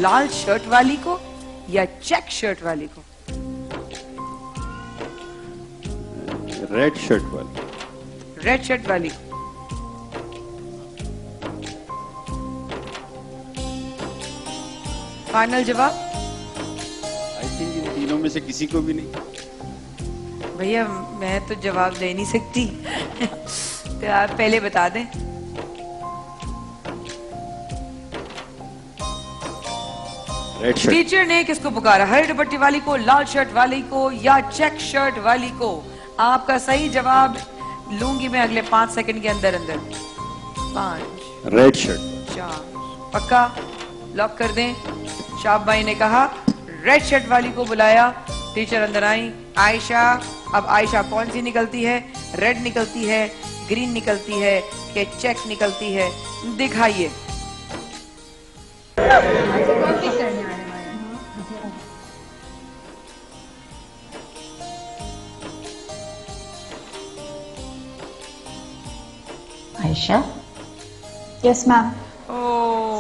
लाल shirt वाली को या चेक शर्ट वाली को? रेड शर्ट वाली। रेड शर्ट वाली को। फाइनल जवाब? आई थिंक इन तीनों में से किसी को भी नहीं। भैया मैं तो जवाब दे नहीं सकती तो आप पहले बता दें। Red shirt. टीचर ने किसको पुकारा, हरे दुपट्टे वाली को, लाल शर्ट वाली को या चेक शर्ट वाली को? आपका सही जवाब लूंगी मैं अगले 5 सेकंड के अंदर अंदर। 5, रेड शर्ट। 4, पक्का लॉक कर दें। शाब भाई ने कहा रेड शर्ट वाली को बुलाया। टीचर अंदर आई। आयशा, अब आयशा कौन सी निकलती है? रेड निकलती है, ग्रीन निकलती है कि चेक निकलती है? दिखाइए। आयशा। Yes ma'am.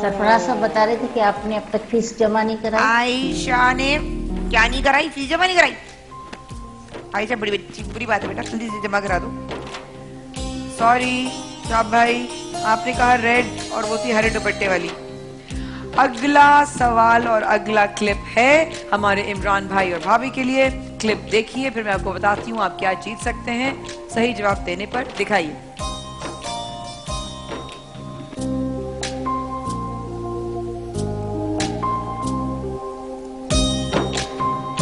सरफराज साहब बता रहे थे कि आपने अब तक फीस जमा नहीं कराई। आयशा ने क्या नहीं कराई? फीस जमा नहीं कराई? आयशा बड़ी बुरी बात है बेटा, जल्दी से जमा करा दो। सॉरी शाब भाई, आपने कहा रेड और वो थी हरे दुपट्टे वाली। अगला सवाल और अगला क्लिप है हमारे इमरान भाई और भाभी के लिए। क्लिप देखिए, फिर मैं आपको बताती हूँ आप क्या जीत सकते हैं सही जवाब देने पर। दिखाइए।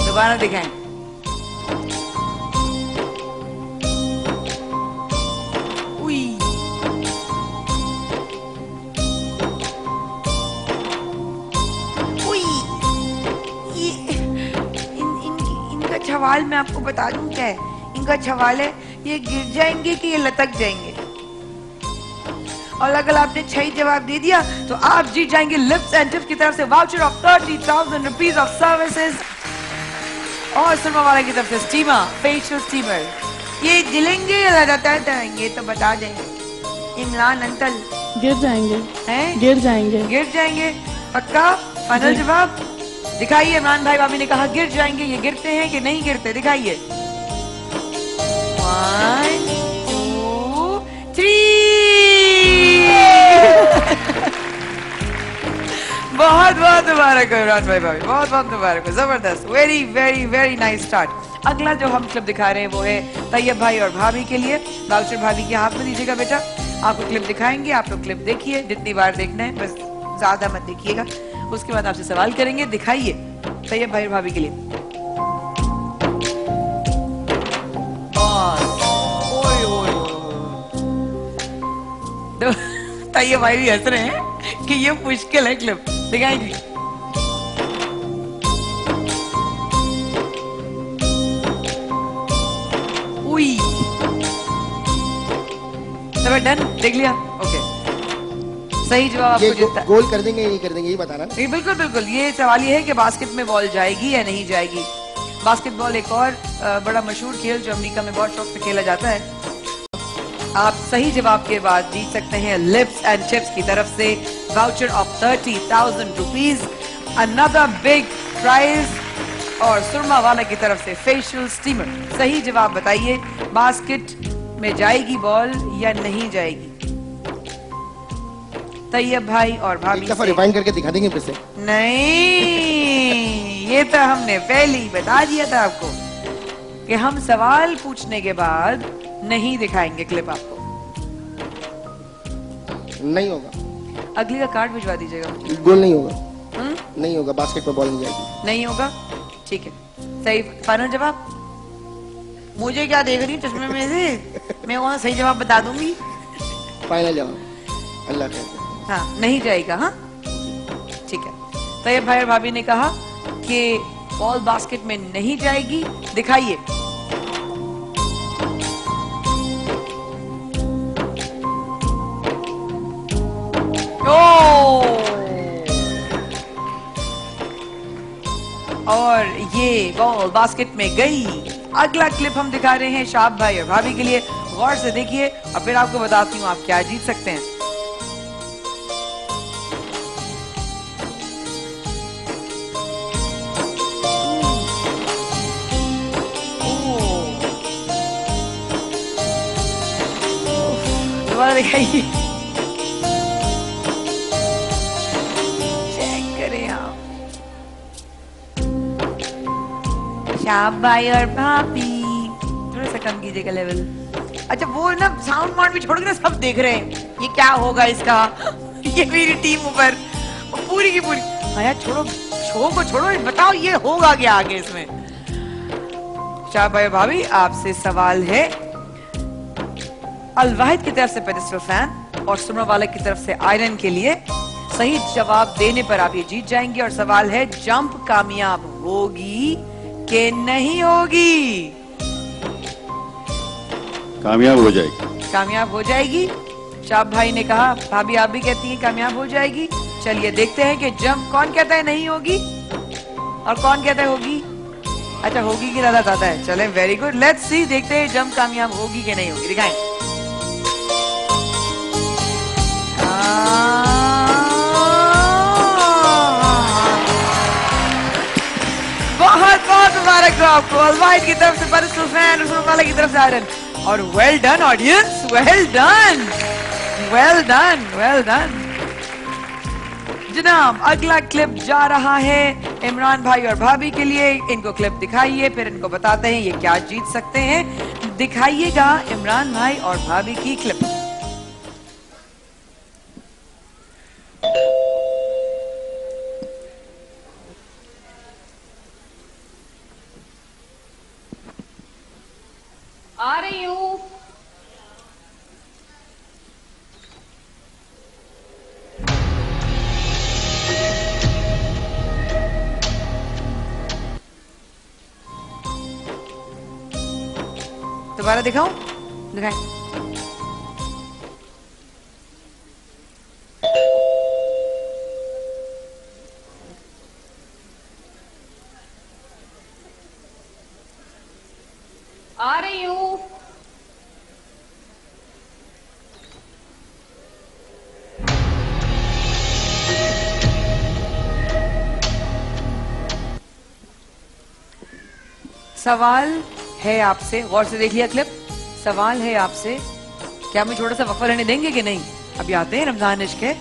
दोबारा दिखाएं। उई। उई। इनका सवाल मैं आपको बता दूं क्या है। इनका सवाल है ये गिर जाएंगे कि ये लटक जाएंगे। और अगर आपने सही जवाब दे दिया तो आप जीत जाएंगे लिप्स एंड टिप्स की तरफ से voucher of 30,000 rupees of services और सुरमा वाला की तरफ से स्टीमर, फेशियल स्टीमर। ये जिलेंगे या लगातार जाएंगे तो बता देंगे। इमरान अंकल गिर जाएंगे। हैं? गिर जाएंगे। गिर जाएंगे पक्का? फाइनल जवाब दिखाइए। इमरान भाई भाभी ने कहा गिर जाएंगे। ये गिरते हैं कि नहीं गिरते? दिखाइए। 1, 2, 3। बहुत बहुत मुबारक हो इमरान भाई भाभी, बहुत बहुत मुबारक हो। जबरदस्त, very very very nice start. अगला जो हम क्लिप दिखा रहे हैं वो है तैयब भाई और भाभी के लिए। वाउचर भाभी के हाथ में दीजिएगा बेटा। आपको क्लिप दिखाएंगे, आप लोग क्लिप देखिए, जितनी बार देखना है, बस ज्यादा मत देखिएगा। उसके बाद आपसे सवाल करेंगे। दिखाइए तैयब भाई और भाभी के लिए। तैयब भाई भी हंस रहे हैं कि ये मुश्किल है क्लिप। दिखाएंगे। उई। डन, देख लिया? ओके, सही जवाब आपको जीता। गोल कर देंगे या नहीं कर देंगे ये बताना। नहीं, बिल्कुल बिल्कुल। ये सवाल ये है कि बास्केट में बॉल जाएगी या नहीं जाएगी। बास्केटबॉल एक और बड़ा मशहूर खेल जो अमेरिका में बहुत शौक से खेला जाता है। आप सही जवाब के बाद जीत सकते हैं लिप्स एंड चिप्स की तरफ से voucher of 30,000 rupees, another big prize और सुरमा वाला की तरफ से फेशियल स्टीमर। सही जवाब बताइए, बास्केट में जाएगी बॉल या नहीं जाएगी? तैयब भाई और भाभी एक दफा रिवाइंड करके दिखा देंगे फिर से। नहीं, ये तो हमने पहले ही बता दिया था आपको कि हम सवाल पूछने के बाद नहीं दिखाएंगे क्लिप आपको। नहीं होगा। अगली का कार्ड भिजवा दीजिएगा। गोल नहीं होगा। नहीं होगा, बास्केट में बॉल नहीं जाएगी। नहीं होगा, ठीक है। सही फाइनल जवाब? मुझे क्या देख रही चश्मे में से? मैं वहां सही जवाब बता दूंगी। फाइनल जवाब अल्लाह कहते। हाँ, नहीं जाएगा। हाँ ठीक है। तैयब भाई और भाभी ने कहा कि बॉल बास्केट में नहीं जाएगी। दिखाइए। और ये बॉल बास्केट में गई। अगला क्लिप हम दिखा रहे हैं शाब भाई और भाभी के लिए। गौर से देखिए और फिर आपको बताती हूँ आप क्या जीत सकते हैं। दोबारा दिखाइए, चेक करें आप। शाब भाई और भाभी, थोड़ा सा कम कीजिएगा लेवल। अच्छा वो ना साउंड माउंड भी छोड़ के ना सब देख रहे हैं ये क्या होगा इसका। ये मेरी टीम ऊपर पूरी की पूरी। हाँ यार छोड़ो, शो को छोड़ो, बताओ ये होगा क्या आगे इसमें। शाब भाई भाभी आपसे सवाल है, अलवाहिद की तरफ से पेडिस्टल फैन और सुमरा वाले की तरफ से आयरन के लिए सही जवाब देने पर आप ये जीत जाएंगे। और सवाल है, जंप कामयाब होगी कि नहीं होगी? कामयाब हो जाएगी। कामयाब हो जाएगी। शाब भाई ने कहा, भाभी आप भी कहती हैं कामयाब हो जाएगी। चलिए देखते हैं कि जंप कौन कहता है नहीं होगी और कौन कहता है होगी। अच्छा होगी की ज्यादा आता है। चलें, वेरी गुड, लेट्स सी, देखते हैं जंप कामयाब होगी कि नहीं होगी। दिखाएं। बहुत बहुत मुबारक हो आपको, अलवाइद की तरफ से पेडिस्टल फैन, उसमें वाले की तरफ से आयरन। और well done audience, well done, well done, well done. जनाब अगला क्लिप जा रहा है इमरान भाई और भाभी के लिए। इनको क्लिप दिखाइए, फिर इनको बताते हैं ये क्या जीत सकते हैं। दिखाइएगा इमरान भाई और भाभी की क्लिप। आ रही हूँ। दोबारा दिखाऊं? दिखाएं। आ रही हूँ। सवाल है आपसे, गौर से देख लिया क्लिप। सवाल है आपसे, क्या हमें थोड़ा सा वक्फा लेने देंगे कि नहीं? अभी आते हैं रमजान इश्क है।